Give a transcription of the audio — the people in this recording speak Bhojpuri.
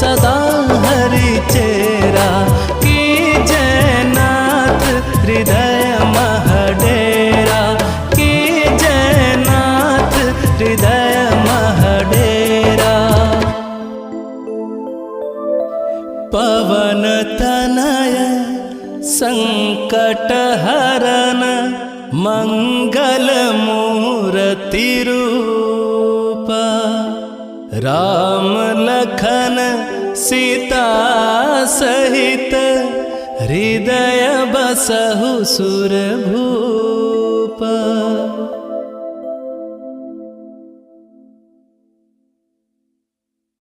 सदा हरि चेरा कीजय नाथ हृदय मह डेरा कीजय नाथ हृदय मह डेरा। पवन तनय संकट हरन मंगल मूर्ति रूप राम लखन सीता सहित हृदय बसहु सुरभूप।